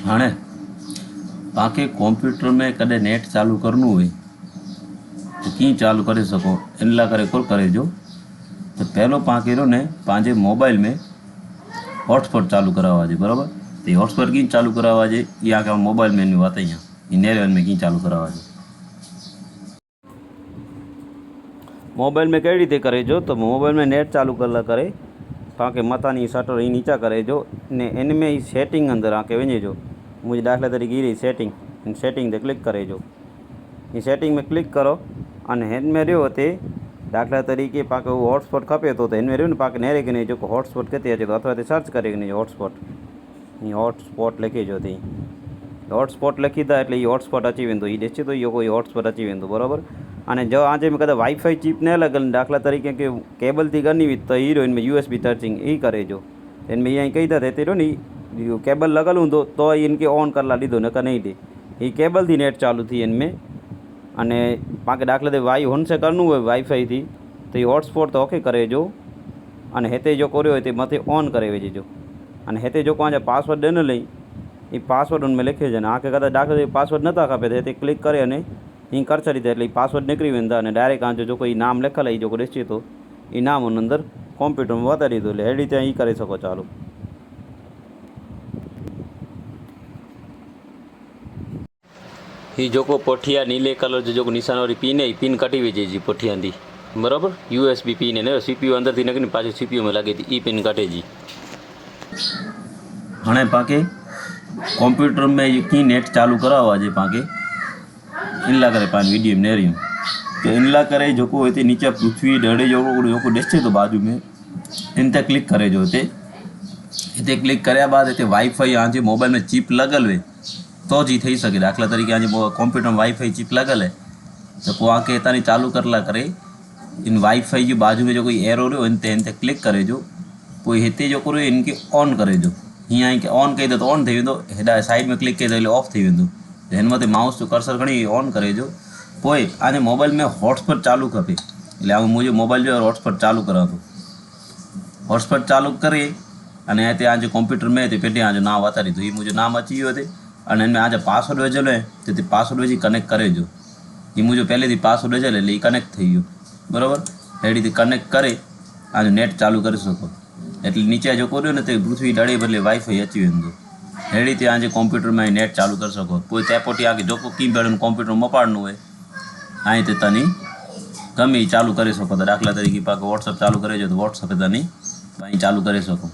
हाणे तव्हांखे कंप्यूटर में कॾहिं नेट चालू करणो हुए तो कीअं चालू करे सघो इन लाइ करे कुल करे जो तो पहलो तव्हांखे ने पंहिंजे मोबाइल में हॉटस्पॉट चालू करावा जे बराबर। तो ये हॉटस्पॉट कीअं चालू करावा जे या के मोबाइल में बात है यहाँ नेरे में कीअं चालू करावा जे मोबाइल में कई रीते करे जो तो मोबाइल में नेट चालू करला करे तव्हांखे मथानी शटर ही नीचा करे जो ने इन में ही सेटिंग अंदर आके वञे जो मुझे दाखिला तरीके रही सेटिंग इन सेटिंग ते क्लिक करे जो ये सेटिंग में क्लिक करो अने हिन में रहो ते दाखिला तरीके पाके वो हॉटस्पॉट खपे तो हिन में रहो ने पाके नेरे के जो हॉटस्पॉट किथे अचे तो अथवा ते सर्च करे के हॉटस्पॉट लिखे जो थी हॉटस्पॉट लिखी था एटले हॉटस्पॉट अची वेंदो ई ॾिसे तो इहो कोई हॉटस्पॉट अची वेंदो बराबर। अने जो आज में कदा वाईफाई चिप न लगल दाखिला तरीके के केबल थी करनी हुई तो हीरो इनमें USB चार्जिंग ही करे जो इनमें ये कही था देते रहो नी केबल लगल होंदो तो इनके ऑन कर ला लीधो न कर नहीं दे ये केबल थी नेट चालू थी इनमें अने पाके दाखिला ते वाई हुन से करनू हुए वाईफाई थी तो ये हॉटस्पॉट तो ओके करे जो अने हेते जो कर्यो हिते मथे ऑन करे वेझो अने हेते जो पांजा पासवर्ड ॾिनल लई ये पासवर्ड उनमें लिखे जन आके कदा दाखिला पासवर्ड नथा खपे तो हिते क्लिक करे अने ही कर छॾी एटले पासवर्ड निकरी वेंदा अने डायरेक्ट आंजो जो कोई नाम लिखल है जो ॾिसे तो ये नाम उन अंदर कंप्यूटर में वधारी दो एटले अहिड़ी रीते ही करे सको चालू। ही जो पुठिया नीले कलर जो निशान वाली पिन है पिन कटी वेजे जी पुठिया दी बराबर USB पिन है CPU अंदर थी निकरी पाछी CPU में लगे थी ई पिन कटे जी। हाँ पाके कंप्यूटर में की नेट चालू करावा जे पाके इन ला करे पान वीडियो में नेरियो तो इन ला करे जो इतने नीचे पृथ्वी डड़े जो डिस्टे तो बाजू में इन ते क्लिक करे जो इतने क्लिक कराया बाद इतने वाईफाई आज मोबाइल में चिप लगल हुए तो जी थी सके दाखिला तरीके आज कंप्यूटर में वाईफाई चिप लगल है तो को आके इतना चालू करला करे इन वाईफाई जो बाजू में जो कोई एरो रहो इन ते क्लिक करे जो कोई हिते जो करो इनके ऑन करे जो हीअं ई ऑन कई तो ऑन थी वेंदो हेॾा साइड में क्लिक कई तो ऑफ थी वेंदो हिन मथे माउस जो कर्सर खणी ऑन करे जो पोइ आने मोबाइल में हॉटस्पॉट चालू खपे એટલે હું मुझे मोबाइल जो हॉटस्पॉट चालू करा तो हॉटस्पॉट चालू करे अने हिते आज कंप्यूटर में हिते पेटे आज नाम वातारी तो ये मुझे नाम अची वियो हिते अने हिन में आज पासवर्ड विझल है तो हिते पासवर्ड विझी कनेक्ट करे जो ये मुझे पहले थी पासवर्ड विझल એટલે कनेक्ट थी वियो बराबर अहिड़ी रीते कनेक्ट करे आज नेट चालू करे सको એટલે नीचे जो कर्यो ने ते पृथ्वी डाळे बदले वाईफाई अची वेंदो अहिड़ी रीते आज कंप्यूटर में नेट चालू कर सको कोई तेपोटी आगे जो की बेड़ कंप्यूटर मोपाड़ू हुए आई ते तनी गमे चालू करे सको तो दाखिला तरीके पाक व्हाट्सअप चालू करे जो तो व्हाट्सअप तनी चालू करे सको।